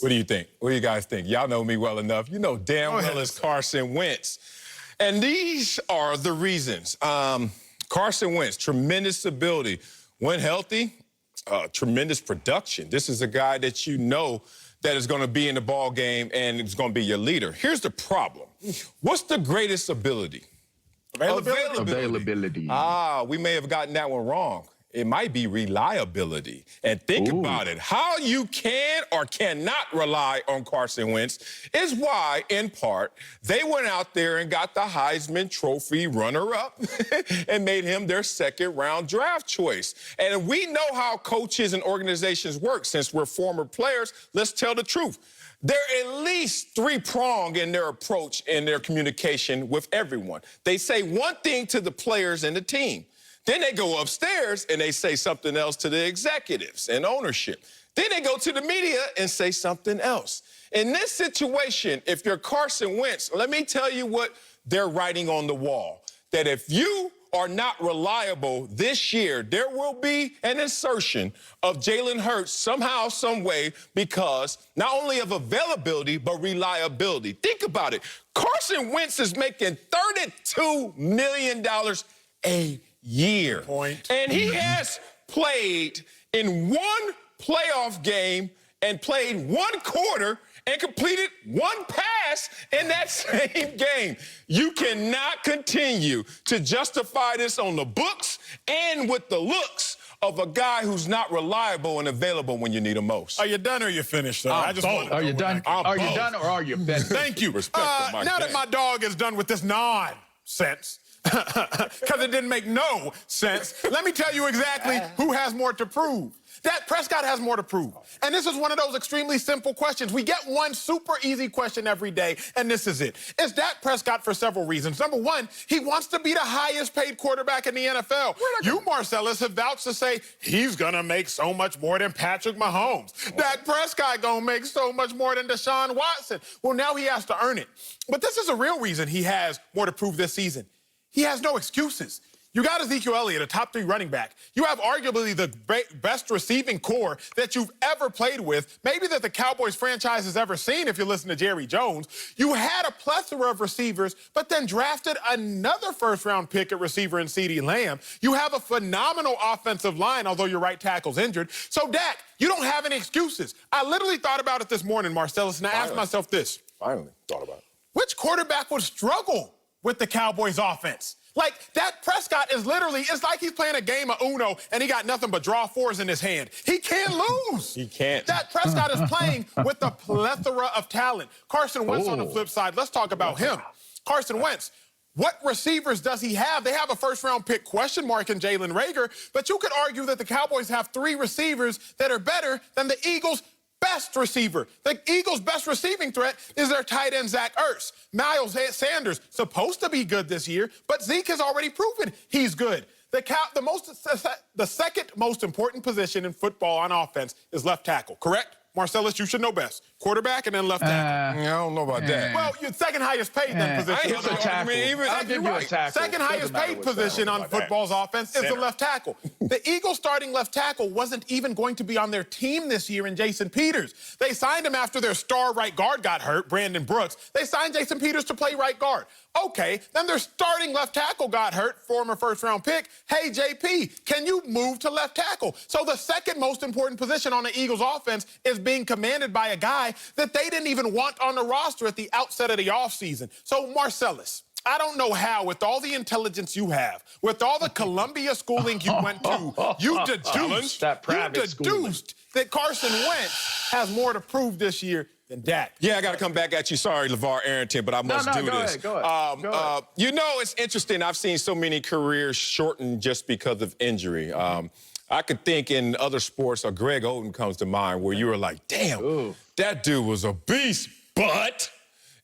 What do you think? What do you guys think? Y'all know me well enough. You know damn well it's Carson Wentz. And these are the reasons. Carson Wentz, tremendous ability. When healthy, tremendous production. This is a guy that you know that is going to be in the ball game and is going to be your leader. Here's the problem. What's the greatest ability? Availability. We may have gotten that one wrong. It might be reliability. And think about it. How you can or cannot rely on Carson Wentz is why, in part, they went out there and got the Heisman Trophy runner-up and made him their second-round draft choice. And we know how coaches and organizations work. Since we're former players, let's tell the truth. They're at least three-pronged in their approach and their communication with everyone. They say one thing to the players and the team. Then they go upstairs and they say something else to the executives and ownership. Then they go to the media and say something else. In this situation, if you're Carson Wentz, let me tell you what they're writing on the wall. That if you are not reliable this year, there will be an insertion of Jalen Hurts somehow, some way, because not only of availability, but reliability. Think about it. Carson Wentz is making $32 million a year. And he has played in one playoff game and played one quarter and completed one pass in that same game. You cannot continue to justify this on the books and with the looks of a guy who's not reliable and available when you need him most. Are you done or you finished, sir? I just want to Are you done? Are you done or are you finished? Thank you. Now that my dog is done with this nonsense, because it didn't make no sense, let me tell you exactly who has more to prove. Dak Prescott has more to prove. And this is one of those extremely simple questions. We get one super easy question every day, and this is it. It's Dak Prescott for several reasons. Number one, he wants to be the highest paid quarterback in the NFL. You, Marcellus, have vouched to say he's going to make so much more than Patrick Mahomes. Dak Prescott going to make so much more than Deshaun Watson. Well, now he has to earn it. But this is a real reason he has more to prove this season. He has no excuses. You got Ezekiel Elliott, a top 3 running back. You have arguably the best receiving core that you've ever played with, maybe that the Cowboys franchise has ever seen if you listen to Jerry Jones. You had a plethora of receivers, but then drafted another first-round pick at receiver in CeeDee Lamb. You have a phenomenal offensive line, although your right tackle's injured. So, Dak, you don't have any excuses. I literally thought about it this morning, Marcellus, and I asked myself this. Finally thought about it. Which quarterback would struggle with the Cowboys' offense? Like, Dak Prescott is literally, it's like he's playing a game of Uno and he got nothing but draw 4s in his hand. He can't lose. He can't. Dak Prescott is playing with a plethora of talent. Carson Wentz on the flip side, let's talk about him. Carson Wentz, what receivers does he have? They have a first-round pick question mark in Jalen Reagor, but you could argue that the Cowboys have 3 receivers that are better than the Eagles' best receiver. The Eagles' best receiving threat is their tight end, Zach Ertz. Miles Sanders, supposed to be good this year, but Zeke has already proven he's good. The second most important position in football on offense is left tackle, correct? Marcellus, you should know best. Quarterback and then left tackle. I don't know about that. Well, you're second highest paid position. It's a tackle. I'll give you a tackle. Second highest paid position on football's offense is the left tackle. The Eagles' starting left tackle wasn't even going to be on their team this year in Jason Peters. They signed him after their star right guard got hurt, Brandon Brooks. They signed Jason Peters to play right guard. Okay, then their starting left tackle got hurt, former first-round pick. Hey, JP, can you move to left tackle? So the second most important position on the Eagles' offense is being commanded by a guy that they didn't even want on the roster at the outset of the offseason. So, Marcellus, I don't know how, with all the intelligence you have, with all the Columbia schooling you went to, you deduced that Carson Wentz has more to prove this year than Dak. Yeah, I got to come back at you. Sorry, Lavar Arrington, but I must do this. Go ahead. You know, it's interesting. I've seen so many careers shortened just because of injury. I could think in other sports, Greg Oden comes to mind, where you were like, damn, that dude was a beast, but...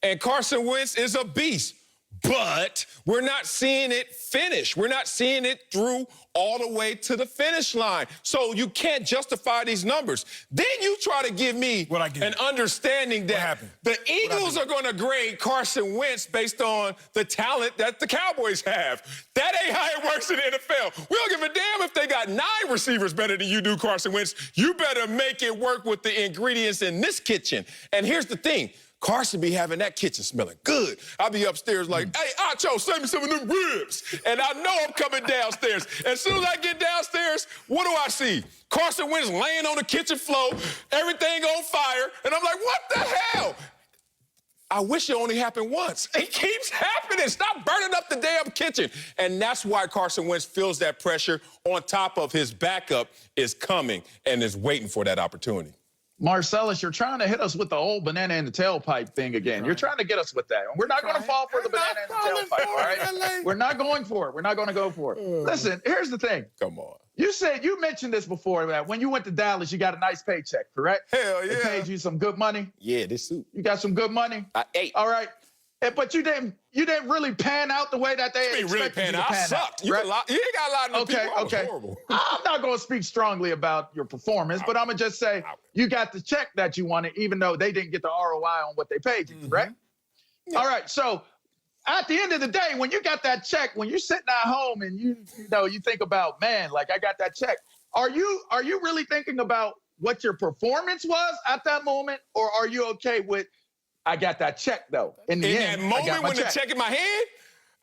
And Carson Wentz is a beast, but we're not seeing it finish. We're not seeing it through all the way to the finish line. So you can't justify these numbers. Then you try to give me an understanding that the Eagles are going to grade Carson Wentz based on the talent that the Cowboys have. That ain't how it works in the NFL. We don't give a damn if they got 9 receivers better than you do, Carson Wentz. You better make it work with the ingredients in this kitchen. And here's the thing. Carson be having that kitchen smelling good. I'll be upstairs like, hey, Acho, save me some of them ribs. And I know I'm coming downstairs. As soon as I get downstairs, what do I see? Carson Wentz laying on the kitchen floor, everything on fire. And I'm like, what the hell? I wish it only happened once. It keeps happening. Stop burning up the damn kitchen. And that's why Carson Wentz feels that pressure on top of his backup is coming and is waiting for that opportunity. Marcellus, you're trying to hit us with the old banana in the tailpipe thing again. You're trying to get us with that. And we're not going to fall for the banana in the tailpipe, all right? We're not going for it. We're not going to go for it. Listen, here's the thing. Come on. You mentioned this before, that when you went to Dallas, you got a nice paycheck, correct? Hell yeah. They paid you some good money? Yeah, this suit. You got some good money? I ate. All right. But you didn't really pan out the way that they expected really you pan to out. pan Sucked. out. You, right? you ain't got a lot of people. I was horrible. I'm not going to speak strongly about your performance, but I'm going to just say you got the check that you wanted, even though they didn't get the ROI on what they paid you, correct? Yeah. All right. So at the end of the day, when you got that check, when you're sitting at home and you think about, man, like I got that check, are you really thinking about what your performance was at that moment, or are you okay with I got that check though? In that moment when the check in my hand,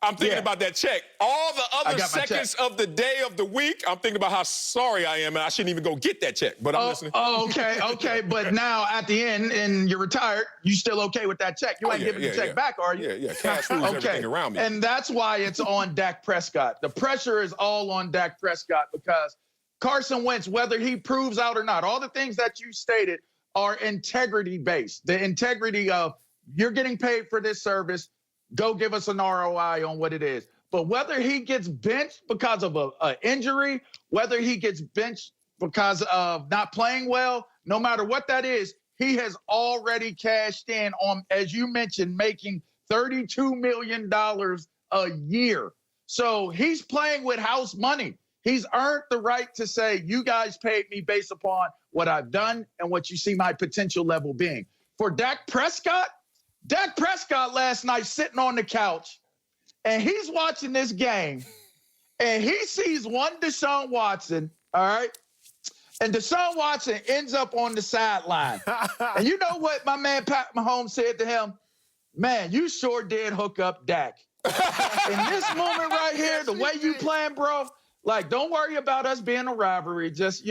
I'm thinking about that check. All the other seconds of the day of the week, I'm thinking about how sorry I am and I shouldn't even go get that check. But I'm listening. Okay. But now at the end, and you're retired, you still okay with that check? You ain't giving the check back, are you? Yeah. Cash rules everything around me. And that's why it's on Dak Prescott. The pressure is all on Dak Prescott because Carson Wentz, whether he proves out or not, all the things that you stated are integrity-based. The integrity of you're getting paid for this service, go give us an ROI on what it is. But whether he gets benched because of an injury, whether he gets benched because of not playing well, no matter what that is, he has already cashed in on, as you mentioned, making $32 million a year. So he's playing with house money. He's earned the right to say, you guys paid me based upon what I've done and what you see my potential level being. For Dak Prescott last night sitting on the couch, and he's watching this game, and he sees one Deshaun Watson, all right? And Deshaun Watson ends up on the sideline. And you know what my man Pat Mahomes said to him? Man, you sure did hook up Dak. In this moment right here, the way you playing, bro, like, don't worry about us being a rivalry. Just,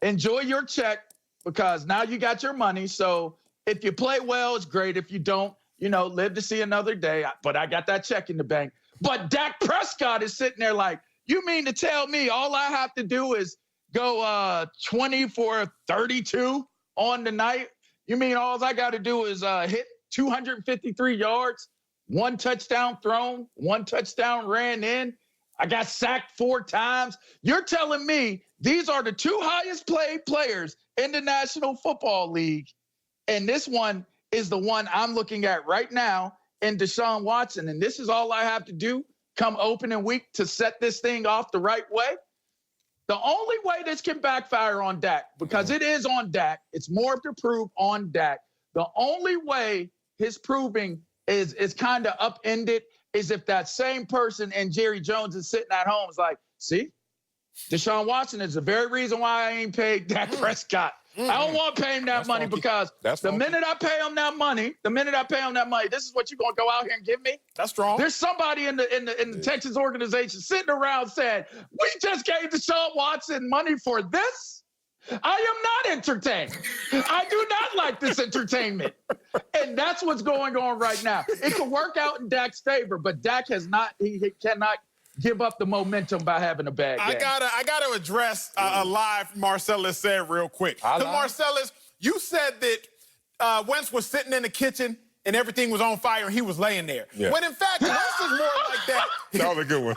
enjoy your check because now you got your money. So if you play well, it's great. If you don't, live to see another day. But I got that check in the bank. But Dak Prescott is sitting there like, you mean to tell me all I have to do is go 20 for 32 on the night? You mean all I got to do is hit 253 yards, 1 touchdown thrown, 1 touchdown ran in? I got sacked 4 times. You're telling me these are the 2 highest paid players in the National Football League, and this one is the one I'm looking at right now in Deshaun Watson, and this is all I have to do come opening week to set this thing off the right way? The only way this can backfire on Dak, because it is on Dak, it's more to prove on Dak. The only way his proving is kind of upended is if that same person and Jerry Jones is sitting at home is like, see, Deshaun Watson is the very reason why I ain't paid Dak Prescott. I don't want to pay him that money because the minute I pay him that money, this is what you're going to go out here and give me? That's strong. There's somebody in the Texas organization sitting around saying, we just gave Deshaun Watson money for this? I am not entertained. I do not like this entertainment. And that's what's going on right now. It can work out in Dak's favor, but Dak he cannot give up the momentum by having a bad game. I gotta address a lie Marcellus said real quick. Marcellus, you said that Wentz was sitting in the kitchen and everything was on fire and he was laying there. Yeah. When in fact, Wentz is more like that. That was a good one.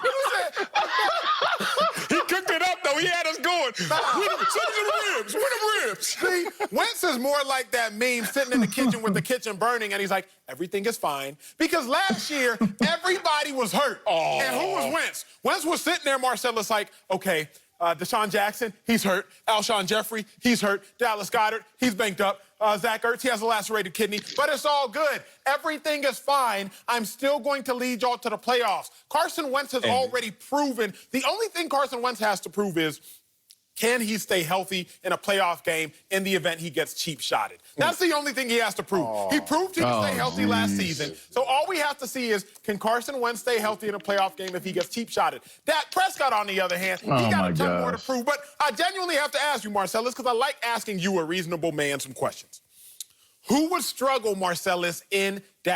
He cooked it up, though. He had us going. going, win the ribs, win the ribs. See, Wentz is more like that meme sitting in the kitchen with the kitchen burning, and he's like, everything is fine. Because last year, everybody was hurt. Oh. And who was Wentz? Wentz was sitting there, Marcellus, like, okay, Deshaun Jackson, he's hurt. Alshon Jeffrey, he's hurt. Dallas Goedert, he's banked up. Zach Ertz, he has a lacerated kidney. But it's all good. Everything is fine. I'm still going to lead y'all to the playoffs. Carson Wentz has already proven. The only thing Carson Wentz has to prove is, can he stay healthy in a playoff game in the event he gets cheap shotted? That's the only thing he has to prove. He proved he could stay healthy last season. So all we have to see is, can Carson Wentz stay healthy in a playoff game if he gets cheap shotted? Dak Prescott, on the other hand, he got a ton more to prove. But I genuinely have to ask you, Marcellus, because I like asking you, a reasonable man, some questions. Who would struggle, Marcellus, in Dak?